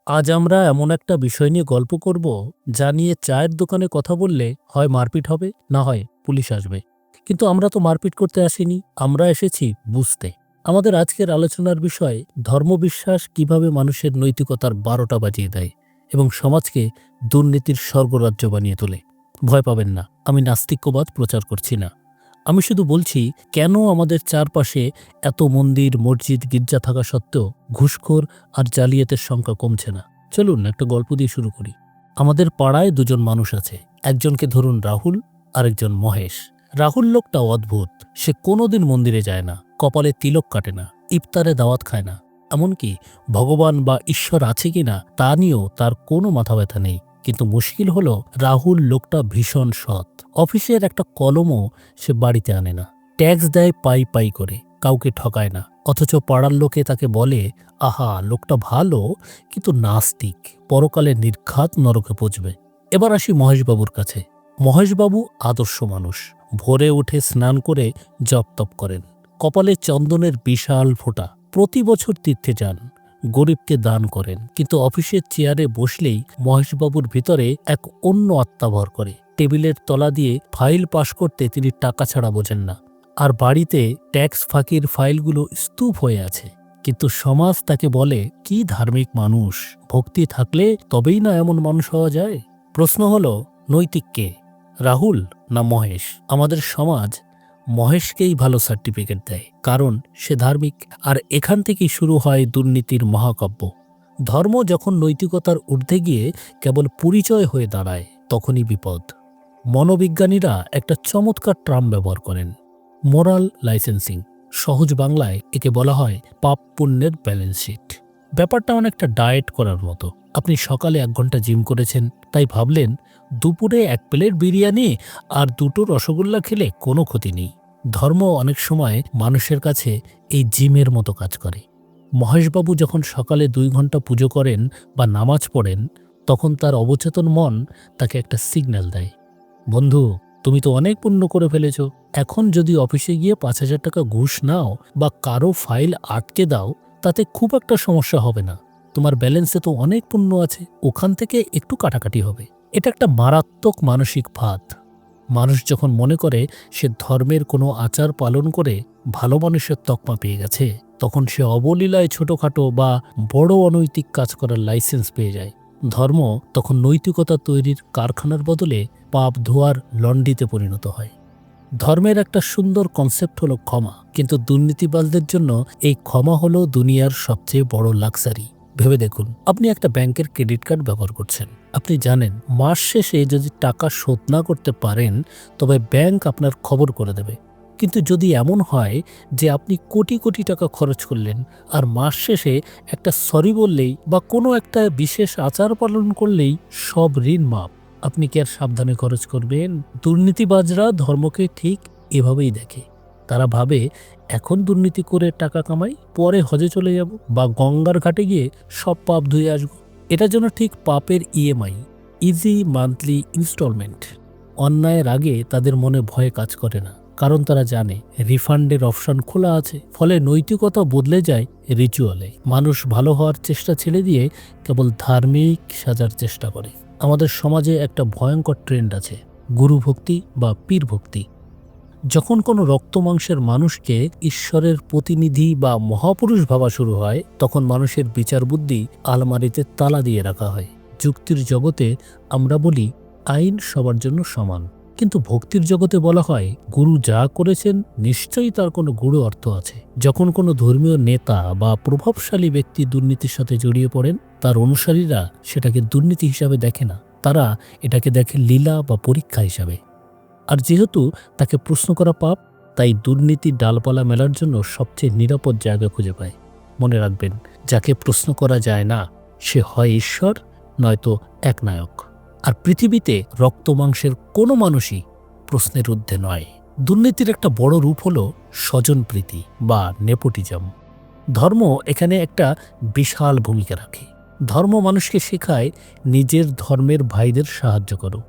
আজ আমরা এমন একটা বিষয় নিয়ে গল্প করব যা নিয়ে চায়ের দোকানে কথা বললে হয় মারপিট হবে, না হয় পুলিশ আসবে। কিন্তু আমরা তো মারপিট করতে আসিনি, আমরা এসেছি বুঝতে। আমাদের আজকের আলোচনার বিষয় ধর্মবিশ্বাস কিভাবে মানুষের নৈতিকতার ১২টা বাজিয়ে দেয় এবং সমাজকে দুর্নীতির স্বর্গরাজ্য বানিয়ে তোলে। ভয় পাবেন না, আমি নাস্তিক্যবাদ প্রচার করছি না। আমি শুধু বলছি কেন আমাদের চারপাশে এত মন্দির, মসজিদ, গির্জা থাকা সত্ত্বেও ঘুষখোর আর জালিয়াতের সংখ্যা কমছে না। চলুন একটা গল্প দিয়ে শুরু করি। আমাদের পাড়ায় দুজন মানুষ আছে। একজনকে ধরুন রাহুল, আরেকজন মহেশ। রাহুল লোকটা অদ্ভুত। সে কোনোদিন মন্দিরে যায় না, কপালে তিলক কাটে না, ইফতারে দাওয়াত খায় না। এমনকি ভগবান বা ঈশ্বর আছে কিনা তা নিয়েও তার কোনো মাথা ব্যথা নেই। কিন্তু মুশকিল হলো রাহুল লোকটা ভীষণ সৎ। অফিসের একটা কলমও সে বাড়িতে আনে না। ট্যাক্স দেয় পাই পাই করে, কাউকে ঠকায় না। অথচ পাড়ার লোকে তাকে বলে, আহা লোকটা ভালো, কিন্তু নাস্তিক, পরকালে নির্ঘাত নরকে পচবে। এবার আসি মহেশবাবুর কাছে। মহেশবাবু আদর্শ মানুষ। ভোরে উঠে স্নান করে জপ তপ করেন, কপালে চন্দনের বিশাল ফোঁটা। প্রতি বছর তীর্থে যান, গরিবকে দান করেন। কিন্তু অফিসের চেয়ারে বসলেই মহেশবাবুর ভিতরে এক অন্য আত্মা ভর করে। টেবিলের তলা দিয়ে ফাইল পাশ করতে তিনি টাকা ছাড়া বোঝেন না। আর বাড়িতে ট্যাক্স ফাঁকির ফাইলগুলো স্তূপ হয়ে আছে। কিন্তু সমাজ তাকে বলে, কি ধার্মিক মানুষ, ভক্তি থাকলে তবেই না এমন মানুষ হওয়া যায়। প্রশ্ন হলো, নৈতিক কে, রাহুল না মহেশ? আমাদের সমাজ মহেশকেই ভালো সার্টিফিকেট দেয়, কারণ সে ধার্মিক। আর এখান থেকেই শুরু হয় দুর্নীতির মহাকাব্য। ধর্ম যখন নৈতিকতার ঊর্ধ্বে গিয়ে কেবল পরিচয় হয়ে দাঁড়ায়, তখনই বিপদ। মনোবিজ্ঞানীরা একটা চমৎকার ট্রাম ব্যবহার করেন, মোরাল লাইসেন্সিং। সহজ বাংলায় একে বলা হয় পাপ পুণ্যের ব্যালেন্স শিট। ব্যাপারটা অনেকটা ডায়েট করার মতো। আপনি সকালে ১ ঘন্টা জিম করেছেন, তাই ভাবলেন দুপুরে ১ প্লেট বিরিয়ানি আর ২টো রসগোল্লা খেলে কোনো ক্ষতি নেই। ধর্ম অনেক সময় মানুষের কাছে এই জিমের মতো কাজ করে। মহেশবাবু যখন সকালে ২ ঘন্টা পুজো করেন বা নামাজ পড়েন, তখন তার অবচেতন মন তাকে একটা সিগন্যাল দেয়, বন্ধু তুমি তো অনেক পুণ্য করে ফেলেছ। এখন যদি অফিসে গিয়ে ৫,০০০ টাকা ঘুষ নাও বা কারো ফাইল আটকে দাও, তাতে খুব একটা সমস্যা হবে না। তোমার ব্যালেন্সে তো অনেক পুণ্য আছে, ওখান থেকে একটু কাটাকাটি হবে। এটা একটা মারাত্মক মানসিক ফাঁদ। মানুষ যখন মনে করে সে ধর্মের কোনো আচার পালন করে ভালো মানুষের তকমা পেয়ে গেছে, তখন সে অবলীলায় ছোটখাটো বা বড় অনৈতিক কাজ করার লাইসেন্স পেয়ে যায়। ধর্ম তখন নৈতিকতা তৈরির কারখানার বদলে পাপ ধোয়ার লন্ড্রিতে পরিণত হয়। ধর্মের একটা সুন্দর কনসেপ্ট হলো ক্ষমা, কিন্তু দুর্নীতিবাজদের জন্য এই ক্ষমা হলো দুনিয়ার সবচেয়ে বড় লাক্সারি। ভেবে দেখুন, আপনি একটা ব্যাংকের ক্রেডিট কার্ড ব্যবহার করছেন। আপনি জানেন মাস শেষে যদি টাকা শোধ না করতে পারেন, তবে ব্যাংক আপনার খবর করে দেবে। কিন্তু যদি এমন হয় যে আপনি কোটি কোটি টাকা খরচ করলেন, আর মাস শেষে একটা সরি বললেই বা কোনো একটা বিশেষ আচার পালন করলেই সব ঋণ মাপ, আপনি কি আর সাবধানে খরচ করবেন? দুর্নীতিবাজরা ধর্মকে ঠিক এভাবেই দেখে। তারা ভাবে, এখন দুর্নীতি করে টাকা কামাই, পরে হজে চলে যাব বা গঙ্গার ঘাটে গিয়ে সব পাপ ধুয়ে আসব। এটা যেন ঠিক পাপের ইএমআই, ইজি মান্থলি ইনস্টলমেন্ট। অন্যায়ের আগে তাদের মনে ভয় কাজ করে না, কারণ তারা জানে রিফান্ডের অপশন খোলা আছে। ফলে নৈতিকতা বদলে যায় রিচুয়ালে। মানুষ ভালো হওয়ার চেষ্টা ছেড়ে দিয়ে কেবল ধার্মিক সাজার চেষ্টা করে। আমাদের সমাজে একটা ভয়ঙ্কর ট্রেন্ড আছে, গুরু ভক্তি বা পীর ভক্তি। যখন কোনো রক্তমাংসের মানুষকে ঈশ্বরের প্রতিনিধি বা মহাপুরুষ ভাবা শুরু হয়, তখন মানুষের বিচার বুদ্ধি আলমারিতে তালা দিয়ে রাখা হয়। যুক্তির জগতে আমরা বলি আইন সবার জন্য সমান, কিন্তু ভক্তির জগতে বলা হয় গুরু যা করেছেন নিশ্চয়ই তার কোনো গূঢ় অর্থ আছে। যখন কোনো ধর্মীয় নেতা বা প্রভাবশালী ব্যক্তি দুর্নীতির সাথে জড়িয়ে পড়েন, তার অনুসারীরা সেটাকে দুর্নীতি হিসাবে দেখে না, তারা এটাকে দেখে লীলা বা পরীক্ষা হিসাবে। আর যেহেতু তাকে প্রশ্ন করা পাপ, তাই দুর্নীতির ডালপালা মেলার জন্য সবচেয়ে নিরাপদ জায়গা খুঁজে পায়। মনে রাখবেন, যাকে প্রশ্ন করা যায় না সে হয় ঈশ্বর, নয়তো একনায়ক। আর পৃথিবীতে রক্ত মাংসের কোনো মানুষই প্রশ্নের ঊর্ধ্বে নয়। দুর্নীতির একটা বড় রূপ হলো স্বজনপ্রীতি বা নেপোটিজম। ধর্ম এখানে একটা বিশাল ভূমিকা রাখে। ধর্ম মানুষকে শেখায় নিজের ধর্মের ভাইদের সাহায্য করো।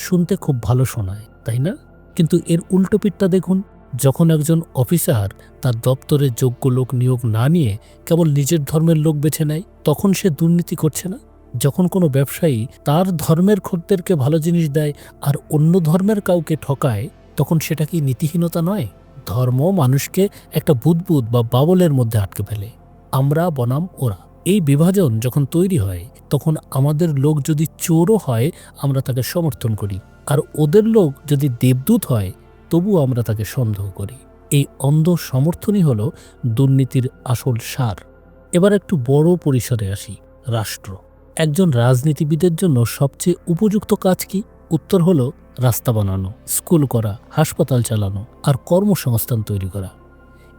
শুনতে খুব ভালো শোনায়, তাই না? কিন্তু এর উল্টো পিঠটা দেখুন, যখন একজন অফিসার তার দপ্তরে যোগ্য লোক নিয়োগ না নিয়ে কেবল নিজের ধর্মের লোক বেছে নেয়, তখন সে দুর্নীতি করছে না? যখন কোনো ব্যবসায়ী তার ধর্মের খদ্দেরকে ভালো জিনিস দেয় আর অন্য ধর্মের কাউকে ঠকায়, তখন সেটা কি নীতিহীনতা নয়? ধর্ম মানুষকে একটা বুদবুদ বা বাবলের মধ্যে আটকে ফেলে। আমরা বনাম ওরা, এই বিভাজন যখন তৈরি হয়, তখন আমাদের লোক যদি চোরও হয় আমরা তাকে সমর্থন করি, আর ওদের লোক যদি দেবদূত হয় তবুও আমরা তাকে সন্দেহ করি। এই অন্ধ সমর্থনই হল দুর্নীতির আসল সার। এবার একটু বড় পরিসরে আসি, রাষ্ট্র। একজন রাজনীতিবিদের জন্য সবচেয়ে উপযুক্ত কাজ কি? উত্তর হলো রাস্তা বানানো, স্কুল করা, হাসপাতাল চালানো আর কর্মসংস্থান তৈরি করা।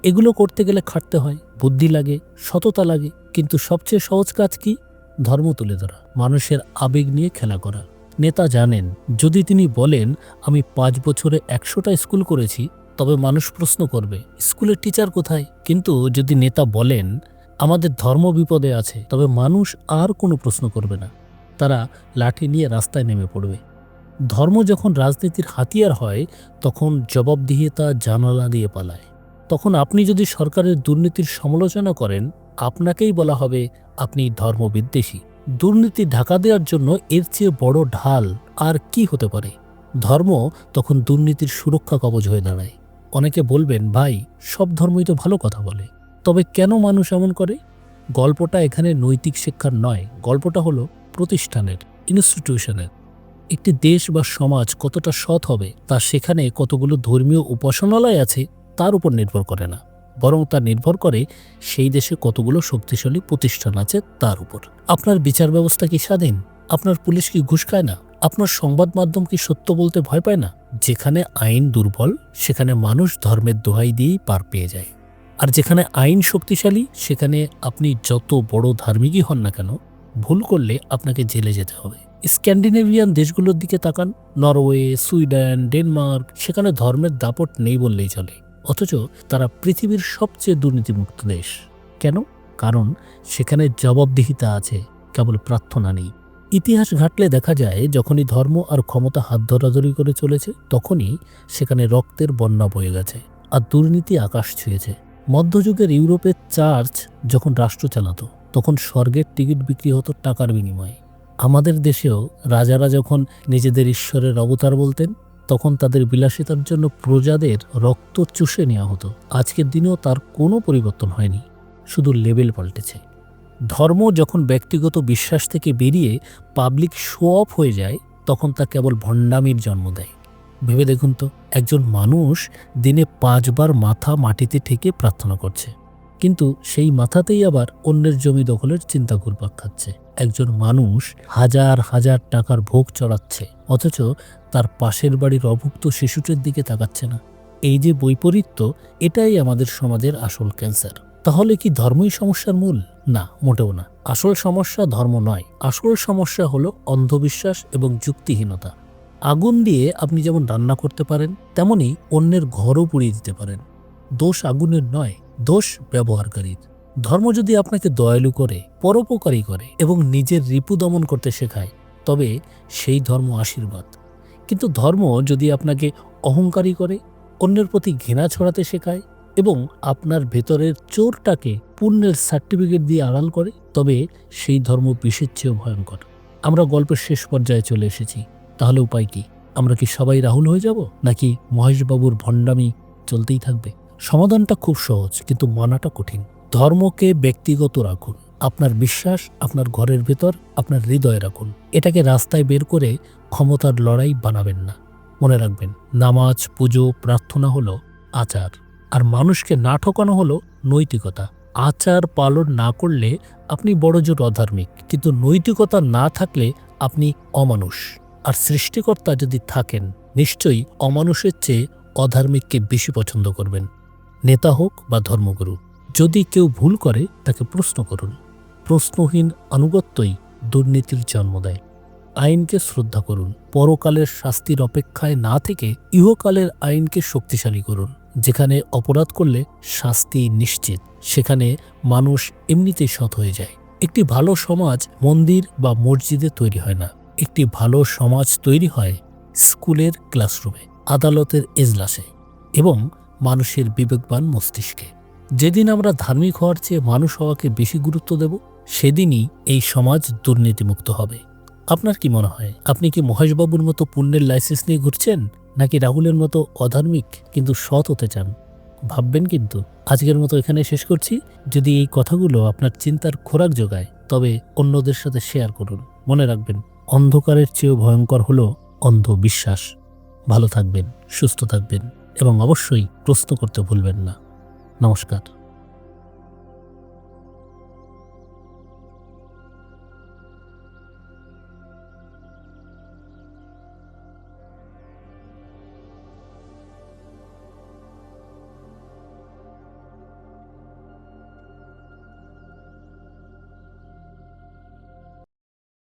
এগুলো করতে গেলে খাটতে হয়, বুদ্ধি লাগে, সততা লাগে, কিন্তু সবচেয়ে সহজ কাজ কি? ধর্ম তুলে ধরা, মানুষের আবেগ নিয়ে খেলা করা। নেতা জানেন, যদি তিনি বলেন আমি 5 বছরে 100টা স্কুল করেছি, তবে মানুষ প্রশ্ন করবে স্কুলের টিচার কোথায়? কিন্তু যদি নেতা বলেন আমাদের ধর্ম বিপদে আছে, তবে মানুষ আর কোনো প্রশ্ন করবে না, তারা লাঠি নিয়ে রাস্তায় নেমে পড়বে। ধর্ম যখন রাজনীতির হাতিয়ার হয়, তখন জবাবদিহিতা জানালা দিয়ে পালায়। তখন আপনি যদি সরকারের দুর্নীতির সমালোচনা করেন, আপনাকেই বলা হবে আপনি ধর্মবিদ্বেষী। দুর্নীতি ঢাকা দেওয়ার জন্য এর চেয়ে বড় ঢাল আর কি হতে পারে? ধর্ম তখন দুর্নীতির সুরক্ষা কবচ হয়ে দাঁড়ায়। অনেকে বলবেন, ভাই সব ধর্মই তো ভালো কথা বলে, তবে কেন মানুষ এমন করে? গল্পটা এখানে নৈতিক শিক্ষার নয়, গল্পটা হলো প্রতিষ্ঠানের, ইনস্টিটিউশনের। একটি দেশ বা সমাজ কতটা সৎ হবে তা সেখানে কতগুলো ধর্মীয় উপাসনালয় আছে তার উপর নির্ভর করে না, বরং তা নির্ভর করে সেই দেশে কতগুলো শক্তিশালী প্রতিষ্ঠান আছে তার উপর। আপনার বিচার ব্যবস্থা কি স্বাধীন? আপনার পুলিশ কি ঘুষ খায় না? আপনার সংবাদ মাধ্যম কি সত্য বলতে ভয় পায় না? যেখানে আইন দুর্বল, সেখানে মানুষ ধর্মের দোহাই দিয়েই পার পেয়ে যায়। আর যেখানে আইন শক্তিশালী, সেখানে আপনি যত বড় ধার্মিকই হন না কেন, ভুল করলে আপনাকে জেলে যেতে হবে। স্ক্যান্ডিনেভিয়ান দেশগুলোর দিকে তাকান, নরওয়ে, সুইডেন, ডেনমার্ক, সেখানে ধর্মের দাপট নেই বললেই চলে, অথচ তারা পৃথিবীর সবচেয়ে দুর্নীতিমুক্ত দেশ। কেন? কারণ সেখানে জবাবদিহিতা আছে, কেবল প্রার্থনা নেই। ইতিহাস ঘাটলে দেখা যায়, যখনই ধর্ম আর ক্ষমতা হাত ধরাধরি করে চলেছে, তখনই সেখানে রক্তের বন্যা বয়ে গেছে আর দুর্নীতি আকাশ ছুঁয়েছে। মধ্যযুগের ইউরোপের চার্চ যখন রাষ্ট্র চালাতো, তখন স্বর্গের টিকিট বিক্রি হতো টাকার বিনিময়ে। আমাদের দেশেও রাজারা যখন নিজেদের ঈশ্বরের অবতার বলতেন, তখন তাদের বিলাসিতার জন্য প্রজাদের রক্ত চুষে নেওয়া হতো। আজকের দিনেও তার কোনো পরিবর্তন হয়নি, শুধু লেভেল পাল্টেছে। ধর্ম যখন ব্যক্তিগত বিশ্বাস থেকে বেরিয়ে পাবলিক শো অফ হয়ে যায়, তখন তা কেবল ভণ্ডামির জন্ম দেয়। ভেবে দেখুন তো, একজন মানুষ দিনে 5 বার মাথা মাটিতে ঠেকে প্রার্থনা করছে, কিন্তু সেই মাথাতেই আবার অন্যের জমি দখলের চিন্তা ঘুরপাক খাচ্ছে। একজন মানুষ হাজার হাজার টাকার ভোগ চড়াচ্ছে, অথচ তার পাশের বাড়ির অভুক্ত শিশুটির দিকে তাকাচ্ছে না। এই যে বৈপরীত্য, এটাই আমাদের সমাজের আসল ক্যান্সার। তাহলে কি ধর্মই সমস্যার মূল? না, মোটেও না। আসল সমস্যা ধর্ম নয়, আসল সমস্যা হলো অন্ধবিশ্বাস এবং যুক্তিহীনতা। আগুন দিয়ে আপনি যেমন রান্না করতে পারেন, তেমনি অন্যের ঘরও পুড়িয়ে দিতে পারেন। দোষ আগুনের নয়, দোষ ব্যবহারকারীর। ধর্ম যদি আপনাকে দয়ালু করে, পরোপকারী করে এবং নিজের রিপু দমন করতে শেখায়, তবে সেই ধর্ম আশীর্বাদ। কিন্তু ধর্ম যদি আপনাকে অহংকারী করে, অন্যের প্রতি ঘৃণা ছড়াতে শেখায় এবং আপনার ভেতরের চোরটাকে পুণ্যের সার্টিফিকেট দিয়ে আড়াল করে, তবে সেই ধর্ম বিষের চেয়েও ভয়ঙ্কর। আমরা গল্পের শেষ পর্যায়ে চলে এসেছি। তাহলে উপায় কি? আমরা কি সবাই রাহুল হয়ে যাব, নাকি মহেশবাবুর ভণ্ডামি চলতেই থাকবে? সমাধানটা খুব সহজ, কিন্তু মানাটা কঠিন। ধর্মকে ব্যক্তিগত রাখুন, আপনার বিশ্বাস আপনার ঘরের ভেতর, আপনার হৃদয়ে রাখুন। এটাকে রাস্তায় বের করে ক্ষমতার লড়াই বানাবেন না। মনে রাখবেন, নামাজ, পুজো, প্রার্থনা হলো আচার, আর মানুষকে না ঠকানো হলো নৈতিকতা। আচার পালন না করলে আপনি বড়জোর অধার্মিক, কিন্তু নৈতিকতা না থাকলে আপনি অমানুষ। আর সৃষ্টিকর্তা যদি থাকেন, নিশ্চয়ই অমানুষের চেয়ে অধার্মিককে বেশি পছন্দ করবেন, নেতা হোক বা ধর্মগুরু। যদি কেউ ভুল করে, তাকে প্রশ্ন করুন। প্রশ্নহীন আনুগত্যই দুর্নীতির জন্ম দেয়। আইনকে শ্রদ্ধা করুন, পরকালের শাস্তির অপেক্ষায় না থেকে ইহকালের আইনকে শক্তিশালী করুন। যেখানে অপরাধ করলে শাস্তি নিশ্চিত, সেখানে মানুষ এমনিতেই সৎ হয়ে যায়। একটি ভালো সমাজ মন্দির বা মসজিদে তৈরি হয় না, একটি ভালো সমাজ তৈরি হয় স্কুলের ক্লাসরুমে, আদালতের এজলাসে এবং মানুষের বিবেকবান মস্তিষ্কে। যেদিন আমরা ধার্মিক হওয়ার চেয়ে মানুষ হওয়াকে বেশি গুরুত্ব দেব, সেদিনই এই সমাজ দুর্নীতিমুক্ত হবে। আপনার কি মনে হয়, আপনি কি মহেশবাবুর মতো পুণ্যের লাইসেন্স নিয়ে ঘুরছেন, নাকি রাহুলের মতো অধার্মিক কিন্তু সৎ হতে চান? ভাববেন কিন্তু। আজকের মতো এখানে শেষ করছি। যদি এই কথাগুলো আপনার চিন্তার খোরাক যোগায়, তবে অন্যদের সাথে শেয়ার করুন। মনে রাখবেন, অন্ধকারের চেয়েও ভয়ঙ্কর হলো অন্ধবিশ্বাস। ভালো থাকবেন, সুস্থ থাকবেন এবং অবশ্যই প্রশ্ন করতে ভুলবেন না। নমস্কার।